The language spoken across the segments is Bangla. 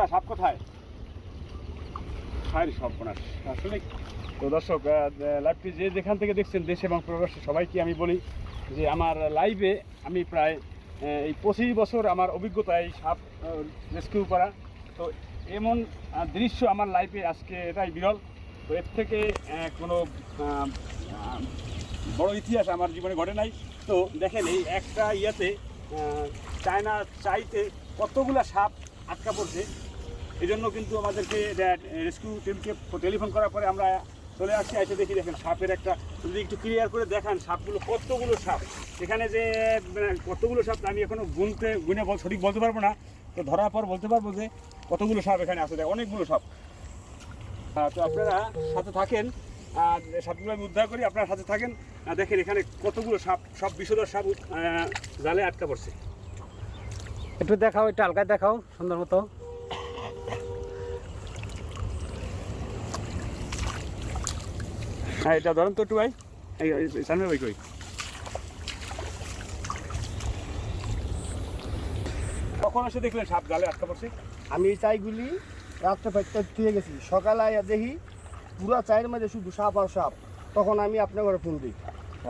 কোথায় সাপ কোথায়? হায় সর্বনাশ। আসলে তো দর্শক, লাইভটি যে যেখান থেকে দেখছেন দেশে এবং প্রবাসে সবাইকে আমি বলি যে আমার লাইভে আমি প্রায় এই 25 বছর আমার অভিজ্ঞতা এই সাপ রেস্কিউ করা। তো এমন দৃশ্য আমার লাইফে আজকে এটাই বিরল। তো এর থেকে কোনো বড় ইতিহাস আমার জীবনে ঘটে নাই। তো দেখেন এই একটা ইয়েতে চায়না চাইতে কতগুলো সাপ আটকা পড়ছে। এই জন্য কিন্তু আমাদেরকে রেস্কিউ টিমকে টেলিফোন করার পরে আমরা চলে আসছি, এসে দেখি দেখেন সাপের একটা, যদি একটু ক্লিয়ার করে দেখান সাপগুলো কতগুলো সাপ এখানে, যে কতগুলো সাপ আমি এখনও গুনে সঠিক বলতে পারবো না। তো ধরার পর বলতে পারবো যে কতগুলো সাপ এখানে আছে, অনেকগুলো সাপ। তো আপনারা সাথে থাকেন, আর সাপগুলো আমি উদ্ধার করি, আপনারা সাথে থাকেন। দেখেন এখানে কতগুলো সাপ, সব বিষধর সাপ জালে আটকা পড়ছে। একটু দেখাও, একটু হালকা দেখাও সুন্দর মতো। হ্যাঁ, এটা ধরেন তো একটু ভাই, সামনে ভাই কই। কখন এসে দেখলেন সাপ জালে আটকা পড়ছে? আমি এই চাইগুলি রাত্রে 5টায় থুয়ে গেছি, সকালে আইয়া দেখি পুরা চায়ের মধ্যে শুধু সাপ আর সাপ। তখন আমি আপনার ঘরে ফোন দিই।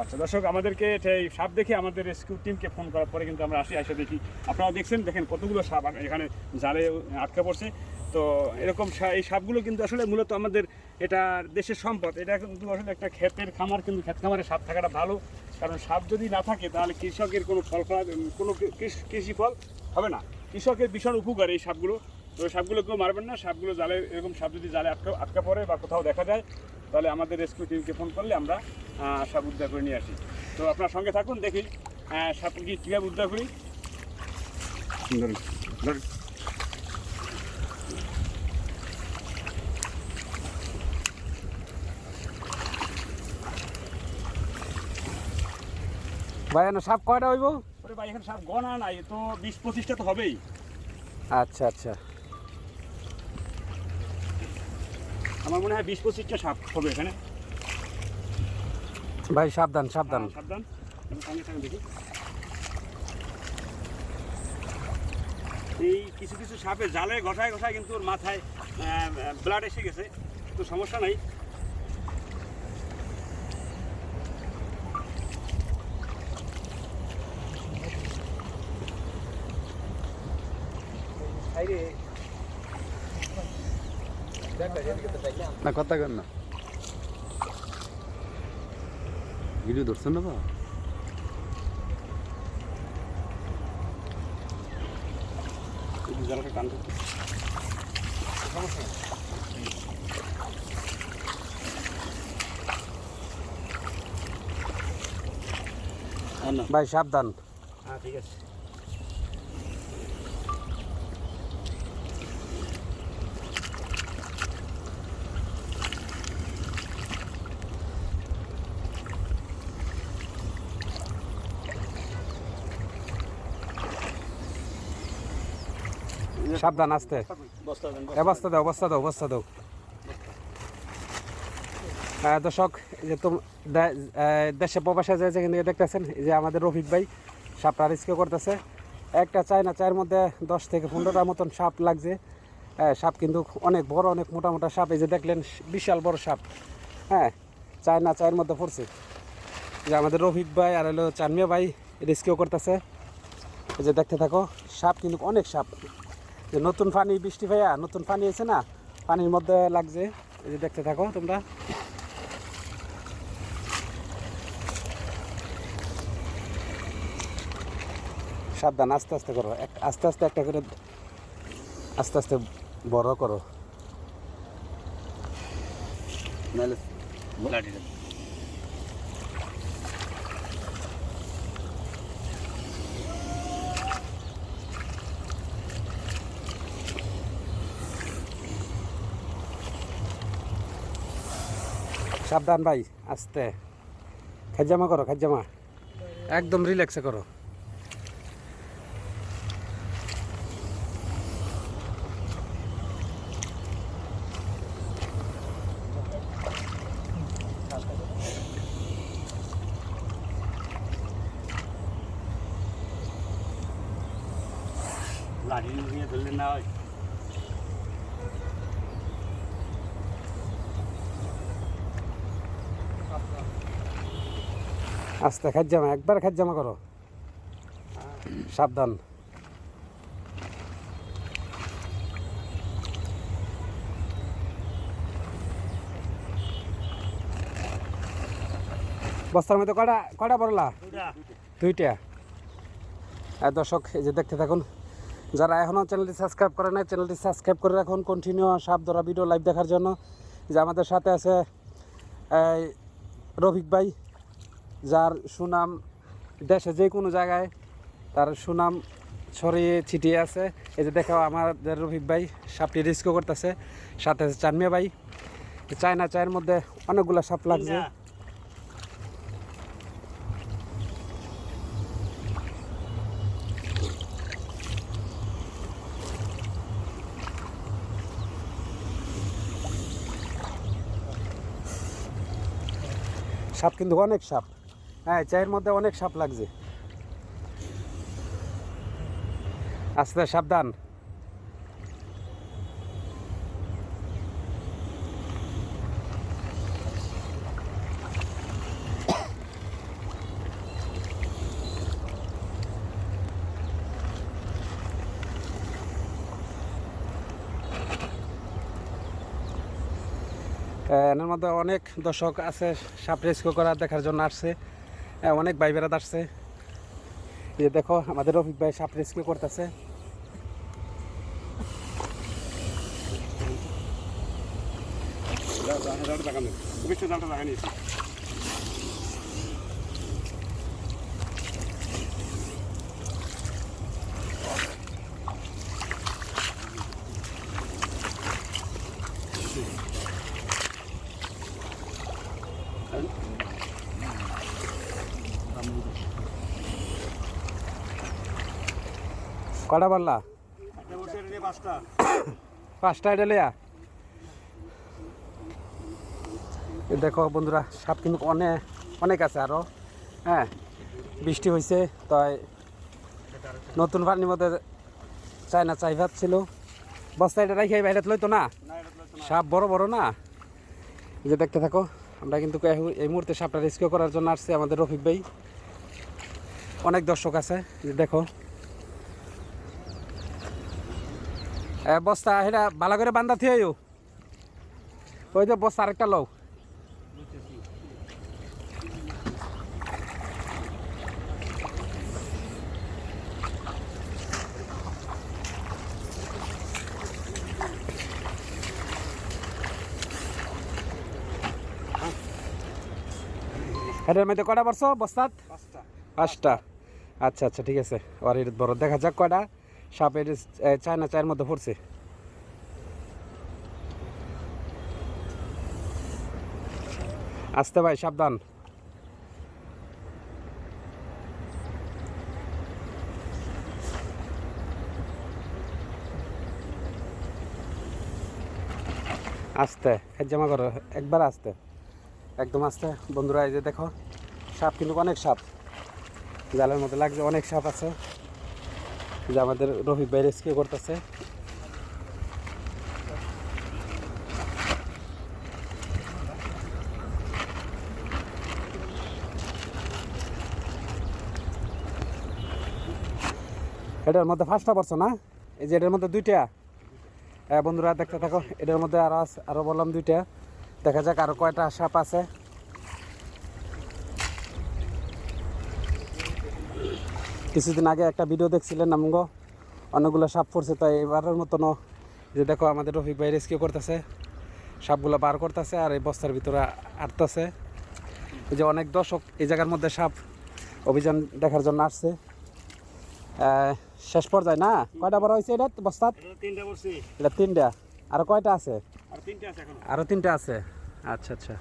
আচ্ছা দর্শক, আমাদেরকে এই সাপ দেখে আমাদের রেস্কিউ টিমকে ফোন করার পরে কিন্তু আমরা এসে দেখি, আপনারা দেখছেন দেখেন কতগুলো সাপ এখানে জালে আটকা পড়ছে। তো এরকম এই সাপগুলো কিন্তু আসলে মূলত আমাদের এটা দেশের সম্পদ। এটা কিন্তু আসলে একটা ক্ষেতের খামার, কিন্তু ক্ষেত খামারে সাপ থাকাটা ভালো, কারণ সাপ যদি না থাকে তাহলে কৃষকের কোনো কোনো কৃষি ফল হবে না। কৃষকের ভীষণ উপকার এই সাপগুলো। তো সাপগুলো কেউ মারবেন না। সাপগুলো জালে, এরকম সাপ যদি জালে আটকা পড়ে বা কোথাও দেখা যায় তাহলে আমাদের রেস্কিউ টিমকে ফোন করলে আমরা সাপ উদ্ধার করে নিয়ে আসি। তো আপনার সঙ্গে থাকুন, দেখি সাপ কীভাবে উদ্ধার করি। ভাই সাপ কয়টা হইব? ওরে ভাই, এখানে সাপ গণা নাই, তো 20-25টা তো হবেই। আচ্ছা আচ্ছা, আমার মনে হয় 20-25টা সাপ হবে এখানে। ভাই সাবধান সাবধান। সাবধান, সঙ্গে সঙ্গে দেখি। এই কিছু কিছু সাপে জালে ঘষায় ঘষায় কিন্তু ওর মাথায় ব্লাড এসে গেছে, তো সমস্যা নাই। না কথা কর না, ভিডিও ধরছেন না? জালটা টান করতে ভাই সাবধান। হ্যাঁ ঠিক আছে। সাবধান, আসতে। বস্তা দাও বস্তা দাও বস্তা দাও। দর্শক, যে দেশে প্রবাসে যে যেখানে দেখতেছেন, এই যে আমাদের রফিক ভাই সাপটা রেস্কিউ করতেছে। একটা চায়না চায়ের মধ্যে 10 থেকে 15টার মতন সাপ লাগছে। সাপ কিন্তু অনেক বড়, অনেক মোটা মোটা সাপ। এই যে দেখলেন বিশাল বড় সাপ, হ্যাঁ, চায়না চায়ের মধ্যে পড়ছে। যে আমাদের রফিক ভাই আর হলো চানমিয়া ভাই রেস্কিউ করতেছে। এই যে দেখতে থাকো, সাপ কিন্তু অনেক সাপ। যে নতুন পানি, বৃষ্টি ভাইয়া নতুন পানি আছে না, পানির মধ্যে লাগছে। এই যে দেখতে থাকো তোমরা। সাবধান, আস্তে আস্তে করো, আস্তে আস্তে একটা করে, আস্তে আস্তে বড় করো। সাবধান ভাই, আস্তে। খাজ্জামা করো, খাজ্জামা একদম রিল্যাক্সে করো। লাঠি নিয়ে ধরলে না হয়। আস্তে খাজ জামা, একবার খাজ জামা করো, সাবধান। বস্তার মধ্যে কয়টা কয়টা বড়লা? দুইটা। আর দর্শক এই যে দেখতে থাকুন, যারা এখনও চ্যানেলটি সাবস্ক্রাইব করে নাই চ্যানেলটি সাবস্ক্রাইব করে রাখুন কন্টিনিউ সাপ ধরা ভিডিও লাইভ দেখার জন্য। যে আমাদের সাথে আছে এই রফিক ভাই, যার সুনাম দেশে যে কোনো জায়গায় তার সুনাম ছড়িয়ে ছিটিয়ে আছে। এই যে দেখো আমাদের রফিক ভাই সাপটি রিস্কও করতেছে, সাথে আছে চানমিয়া ভাই। চায়না চায়ের মধ্যে অনেকগুলো সাপ লাগছে। সাপ কিন্তু অনেক সাপ, হ্যাঁ চায়ের মধ্যে অনেক সাপ লাগছে। আস্তে সাবধান। এর মধ্যে অনেক দর্শক আছে সাপ রেস্কিউ করা দেখার জন্য আসছে, অনেক ভাই বেড়াত আসছে। এই যে দেখো আমাদের রফিক ভাই সাপ রেস্কিউ করতেছে। কটা বললা? পাঁচটা ডেলিয়া। দেখো বন্ধুরা সাপ কিন্তু অনেক অনেক আছে আরো। হ্যাঁ বৃষ্টি হয়েছে তাই নতুন পানির মধ্যে চায়না চাই ভাত ছিল, বস্তা এটা রাখি বাইরে লইতো না, সাপ বড় বড় না। এই যে দেখতে থাকো, আমরা কিন্তু এই মুহূর্তে সাপটা রেস্কিউ করার জন্য আসছে আমাদের রফিক ভাই। অনেক দর্শক আছে, যে দেখো বস্তা সেটা ভালো করে বান্ধা থিয়ে ওই যে বস্তা আরেকটা লও। এটার মধ্যে কয়টা পড়ছো বস্তাত? পাঁচটা। আচ্ছা আচ্ছা ঠিক আছে, আর এর বড় দেখা যাক কয়টা সাপ এর চায়না চায়ের মধ্যে পড়ছে। আসতে ভাই সাবধান। আস্তে জামা করো, একবার আস্তে, একদম আস্তে। বন্ধুরা এই যে দেখো সাপ কিন্তু অনেক সাপ জালের মধ্যে লাগছে, অনেক সাপ আছে যে আমাদের রফিক ভাই রেস্কিউ করতেছে। এটার মধ্যে ফার্স্টটা পড়ছো না? এই যে এটার মধ্যে দুইটা। বন্ধুরা দেখতে থাকো, এটার মধ্যে আরো বললাম দুইটা। দেখা যাক আরো কয়টা সাপ আছে। কিছুদিন আগে একটা ভিডিও দেখছিলেন আমগো, অনেকগুলো সাপ পড়ছে, তাই এবারের মতনও যে দেখো আমাদের রফিক ভাই রেস্কিউ করতেছে, সাপগুলো বার করতেছে আর এই বস্তার ভিতরে আটতেছে। এই যে অনেক দর্শক এই জায়গার মধ্যে সাপ অভিযান দেখার জন্য আসছে। শেষ পর্যায়ে না কয়টা বড় হয়েছে এটা বস্তাত? এটা তিনটা। আর কয়টা আছে? আরো তিনটা আছে। আচ্ছা আচ্ছা।